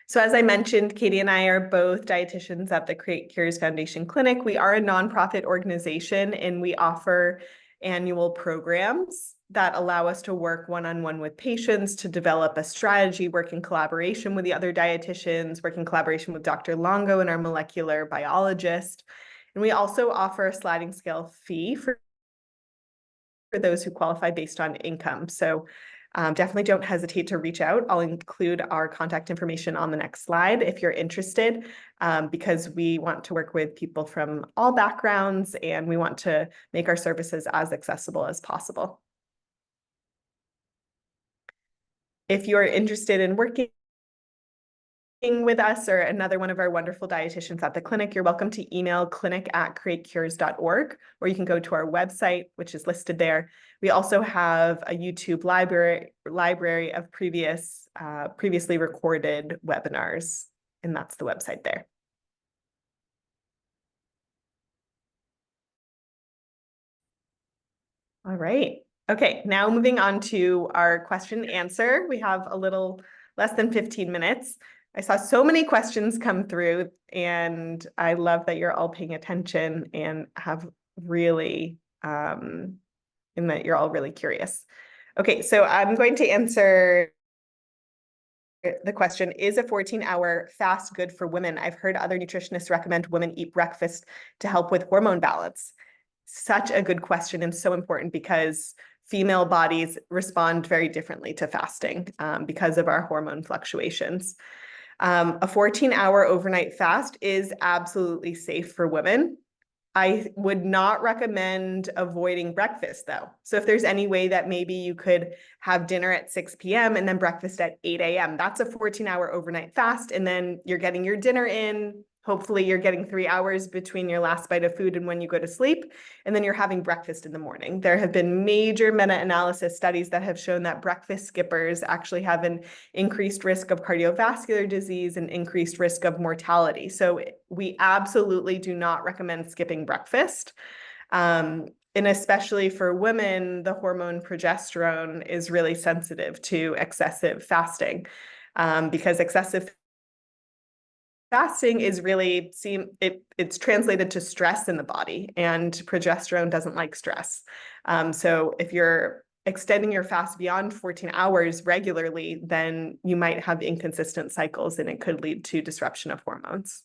So as I mentioned, Katie and I are both dietitians at the Create Cures Foundation Clinic. We are a nonprofit organization, and we offer annual programs that allow us to work one-on-one with patients to develop a strategy, work in collaboration with the other dietitians, work in collaboration with Dr. Longo and our molecular biologist. And we also offer a sliding scale fee for those who qualify based on income. So definitely don't hesitate to reach out. I'll include our contact information on the next slide if you're interested, because we want to work with people from all backgrounds, and we want to make our services as accessible as possible. If you're interested in working with us or another one of our wonderful dietitians at the clinic, you're welcome to email clinic@createcures.org, or you can go to our website, which is listed there. We also have a YouTube library of previously recorded webinars, and that's the website there. All right. Okay, now moving on to our question and answer. We have a little less than 15 minutes. I saw so many questions come through, and I love that you're all paying attention and have really, and that you're all really curious. Okay, so I'm going to answer the question, is a 14-hour fast good for women? I've heard other nutritionists recommend women eat breakfast to help with hormone balance. Such a good question, and so important, because female bodies respond very differently to fasting because of our hormone fluctuations. A 14-hour overnight fast is absolutely safe for women. I would not recommend avoiding breakfast, though. So if there's any way that maybe you could have dinner at 6 p.m. and then breakfast at 8 a.m., that's a 14-hour overnight fast. And then you're getting your dinner in. Hopefully you're getting 3 hours between your last bite of food and when you go to sleep, and then you're having breakfast in the morning. There have been major meta-analysis studies that have shown that breakfast skippers actually have an increased risk of cardiovascular disease and increased risk of mortality. So we absolutely do not recommend skipping breakfast. And especially for women, the hormone progesterone is really sensitive to excessive fasting, because excessive fasting is really it's translated to stress in the body, and progesterone doesn't like stress. So if you're extending your fast beyond 14 hours regularly, then you might have inconsistent cycles, and it could lead to disruption of hormones.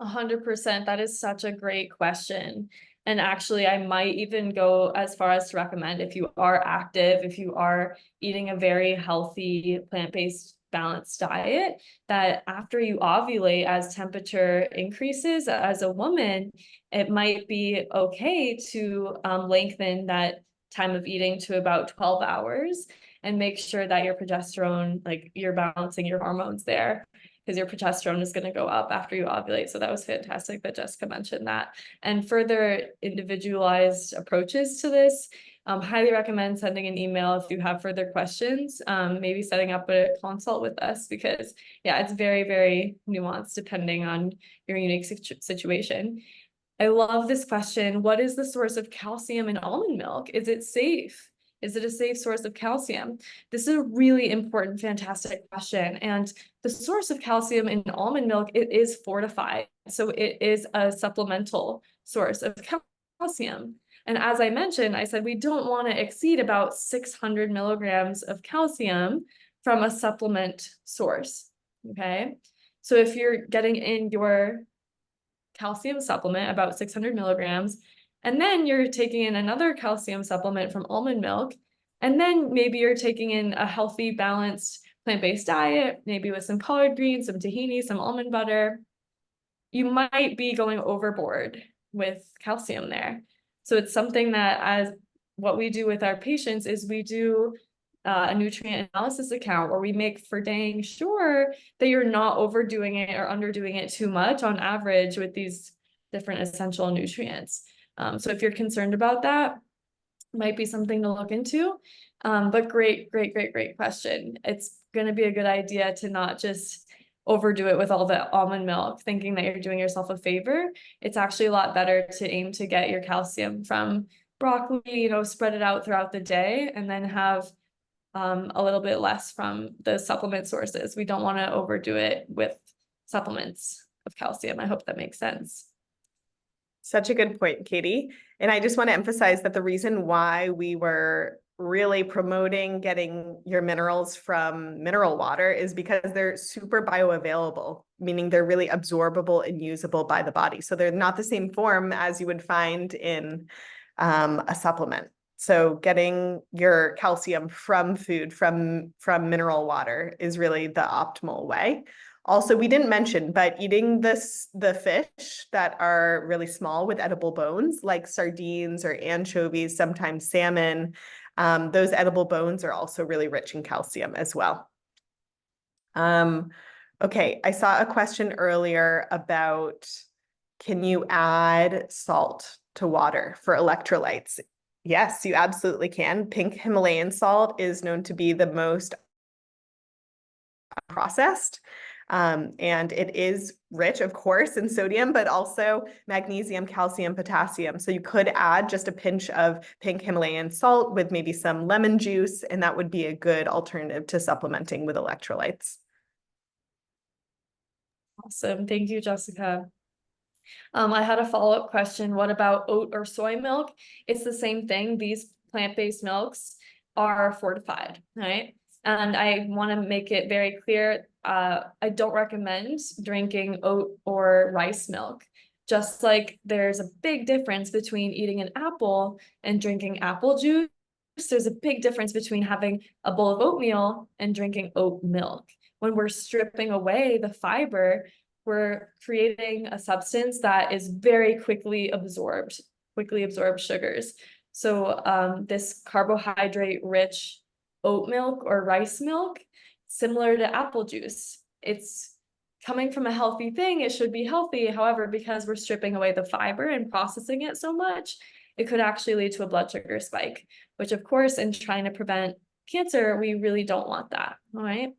100%. That is such a great question. And actually, I might even go as far as to recommend, if you are active, if you are eating a very healthy, plant-based balanced diet, that after you ovulate, as temperature increases as a woman, it might be okay to lengthen that time of eating to about 12 hours and make sure that your progesterone, like you're balancing your hormones there, because your progesterone is going to go up after you ovulate. So that was fantastic that Jessica mentioned that. And further individualized approaches to this, highly recommend sending an email if you have further questions, maybe setting up a consult with us, because yeah, it's very, very nuanced depending on your unique situation. I love this question. What is the source of calcium in almond milk? Is it safe? Is it a safe source of calcium? This is a really important, fantastic question. And the source of calcium in almond milk, it is fortified. So it is a supplemental source of calcium. And as I mentioned, I said we don't want to exceed about 600 milligrams of calcium from a supplement source, okay? So if you're getting in your calcium supplement, about 600 milligrams, and then you're taking in another calcium supplement from almond milk, and then maybe you're taking in a healthy, balanced plant-based diet, maybe with some collard greens, some tahini, some almond butter, you might be going overboard with calcium there. So it's something that, as what we do with our patients, is we do a nutrient analysis account where we make for dang sure that you're not overdoing it or underdoing it too much on average with these different essential nutrients. So if you're concerned about that, might be something to look into. But great question. It's going to be a good idea to not just overdo it with all the almond milk, thinking that you're doing yourself a favor. It's actually a lot better to aim to get your calcium from broccoli, spread it out throughout the day, and then have a little bit less from the supplement sources. We don't want to overdo it with supplements of calcium. I hope that makes sense. Such a good point, Katie. And I just want to emphasize that the reason why we were really promoting getting your minerals from mineral water is because they're super bioavailable, meaning they're really absorbable and usable by the body. So they're not the same form as you would find in a supplement. So getting your calcium from food, from mineral water is really the optimal way. Also, we didn't mention, but eating the fish that are really small with edible bones, like sardines or anchovies, sometimes salmon, those edible bones are also really rich in calcium as well. Okay, I saw a question earlier about, can you add salt to water for electrolytes? Yes, you absolutely can. Pink Himalayan salt is known to be the most processed. And it is rich, of course, in sodium, but also magnesium, calcium, potassium. So you could add just a pinch of pink Himalayan salt with maybe some lemon juice, and that would be a good alternative to supplementing with electrolytes. Awesome. Thank you, Jessica. I had a follow-up question. What about oat or soy milk? It's the same thing. These plant-based milks are fortified, right? And I want to make it very clear, I don't recommend drinking oat or rice milk. Just like there's a big difference between eating an apple and drinking apple juice, there's a big difference between having a bowl of oatmeal and drinking oat milk. When we're stripping away the fiber, we're creating a substance that is very quickly absorbed sugars. So this carbohydrate-rich oat milk or rice milk, similar to apple juice. It's coming from a healthy thing. It should be healthy. However, because we're stripping away the fiber and processing it so much, it could actually lead to a blood sugar spike, which of course, in trying to prevent cancer, we really don't want that. All right.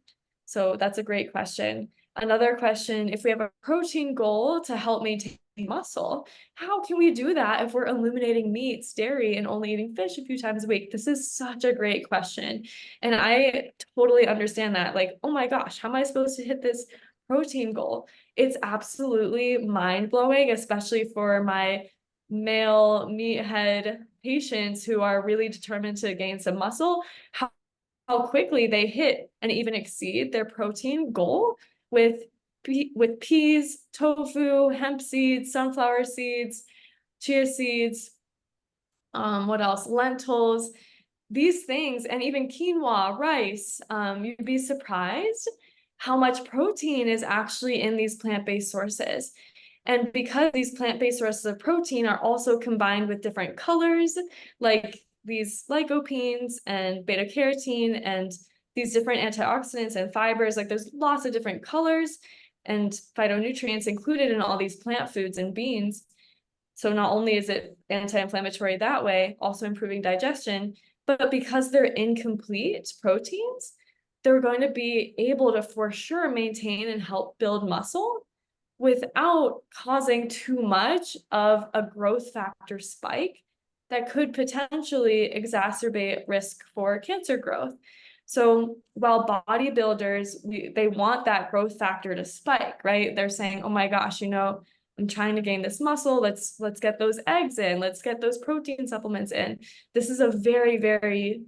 So that's a great question. Another question, if we have a protein goal to help maintain muscle, how can we do that if we're eliminating meats, dairy, and only eating fish a few times a week? This is such a great question. And I totally understand that. Like, oh my gosh, how am I supposed to hit this protein goal? It's absolutely mind-blowing, especially for my male meathead patients who are really determined to gain some muscle, how quickly they hit and even exceed their protein goal with peas, tofu, hemp seeds, sunflower seeds, chia seeds, what else? Lentils, these things, and even quinoa, rice. You'd be surprised how much protein is actually in these plant-based sources. And because these plant-based sources of protein are also combined with different colors, like these lycopenes and beta carotene and these different antioxidants and fibers, like there's lots of different colors and phytonutrients included in all these plant foods and beans. So not only is it anti-inflammatory that way, also improving digestion, but because they're incomplete proteins, they're going to be able to for sure maintain and help build muscle without causing too much of a growth factor spike that could potentially exacerbate risk for cancer growth. So while bodybuilders, they want that growth factor to spike, right? They're saying, oh my gosh, I'm trying to gain this muscle. Let's get those eggs in. Let's get those protein supplements in. This is a very, very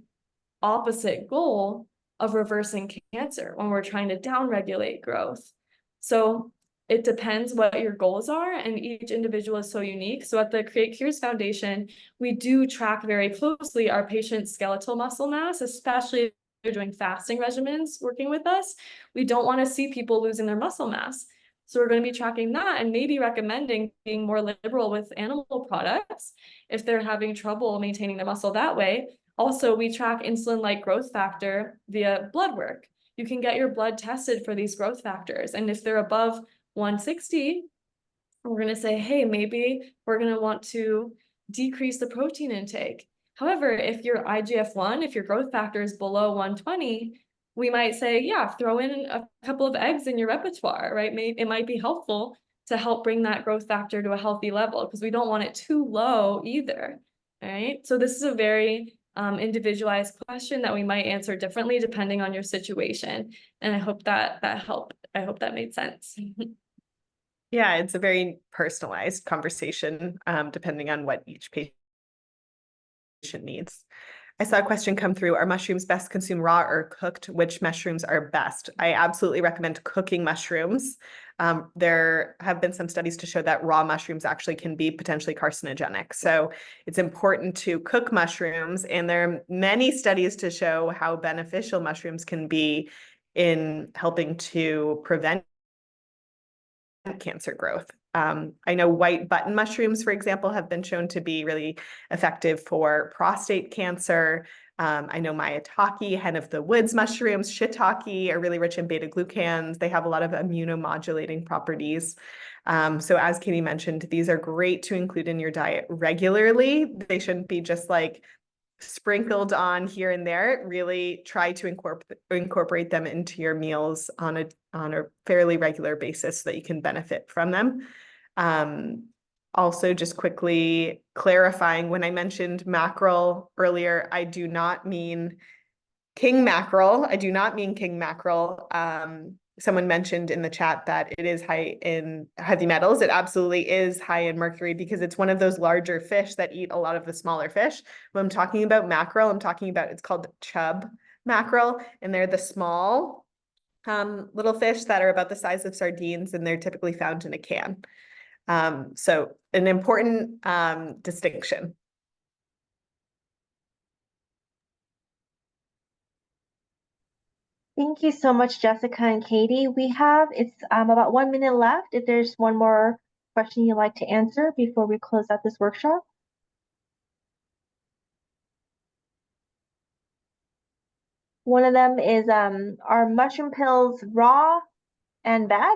opposite goal of reversing cancer when we're trying to downregulate growth. So it depends what your goals are, and each individual is so unique. So at the Create Cures Foundation, we do track very closely our patients' skeletal muscle mass, especially if they're doing fasting regimens working with us. We don't want to see people losing their muscle mass. So we're going to be tracking that and maybe recommending being more liberal with animal products if they're having trouble maintaining the muscle that way. Also, we track insulin-like growth factor via blood work. You can get your blood tested for these growth factors. And if they're above 160, we're going to say, hey, maybe we're going to want to decrease the protein intake. However, if your IGF-1, if your growth factor is below 120, we might say, yeah, throw in a couple of eggs in your repertoire, right? It might be helpful to help bring that growth factor to a healthy level, because we don't want it too low either, right? So this is a very individualized question that we might answer differently depending on your situation. And I hope that helped. I hope that made sense. Yeah, it's a very personalized conversation, depending on what each patient needs. I saw a question come through. Are mushrooms best consumed raw or cooked? Which mushrooms are best? I absolutely recommend cooking mushrooms. There have been some studies to show that raw mushrooms actually can be potentially carcinogenic. So it's important to cook mushrooms. And there are many studies to show how beneficial mushrooms can be in helping to prevent cancer growth. I know white button mushrooms, for example, have been shown to be really effective for prostate cancer. I know maitake, hen of the woods mushrooms, shiitake are really rich in beta glucans. They have a lot of immunomodulating properties. So as Katie mentioned, these are great to include in your diet regularly. They shouldn't be just like sprinkled on here and there. Really try to incorporate them into your meals on a fairly regular basis so that you can benefit from them. Also, just quickly clarifying, when I mentioned mackerel earlier, I do not mean king mackerel. I do not mean king mackerel. Someone mentioned in the chat that it is high in heavy metals. It absolutely is high in mercury because it's one of those larger fish that eat a lot of the smaller fish. When I'm talking about mackerel, I'm talking about, it's called chub mackerel, and they're the small little fish that are about the size of sardines, and they're typically found in a can. So an important distinction. Thank you so much, Jessica and Katie. It's about 1 minute left. If there's one more question you'd like to answer before we close out this workshop. One of them is, are mushroom pills raw and bad?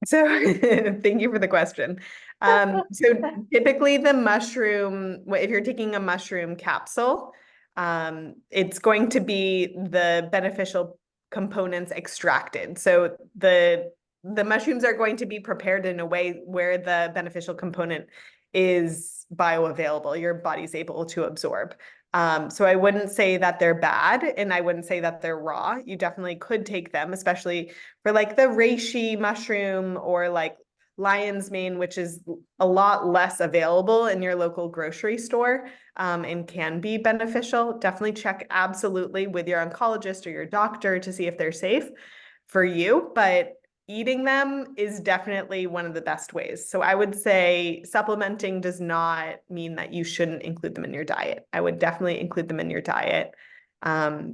So thank you for the question. So typically the mushroom, if you're taking a mushroom capsule, it's going to be the beneficial components extracted. So the mushrooms are going to be prepared in a way where the beneficial component is bioavailable, your body's able to absorb. So I wouldn't say that they're bad, and I wouldn't say that they're raw. You definitely could take them, especially for like the reishi mushroom or like lion's mane, which is a lot less available in your local grocery store, and can be beneficial. Definitely check absolutely with your oncologist or your doctor to see if they're safe for you, but eating them is definitely one of the best ways. So I would say supplementing does not mean that you shouldn't include them in your diet. I would definitely include them in your diet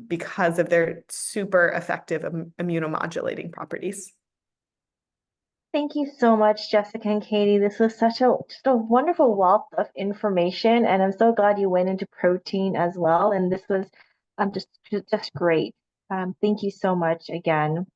because of their super effective immunomodulating properties. Thank you so much, Jessica and Katie. This was just a wonderful wealth of information, and I'm so glad you went into protein as well. And this was just great. Thank you so much again.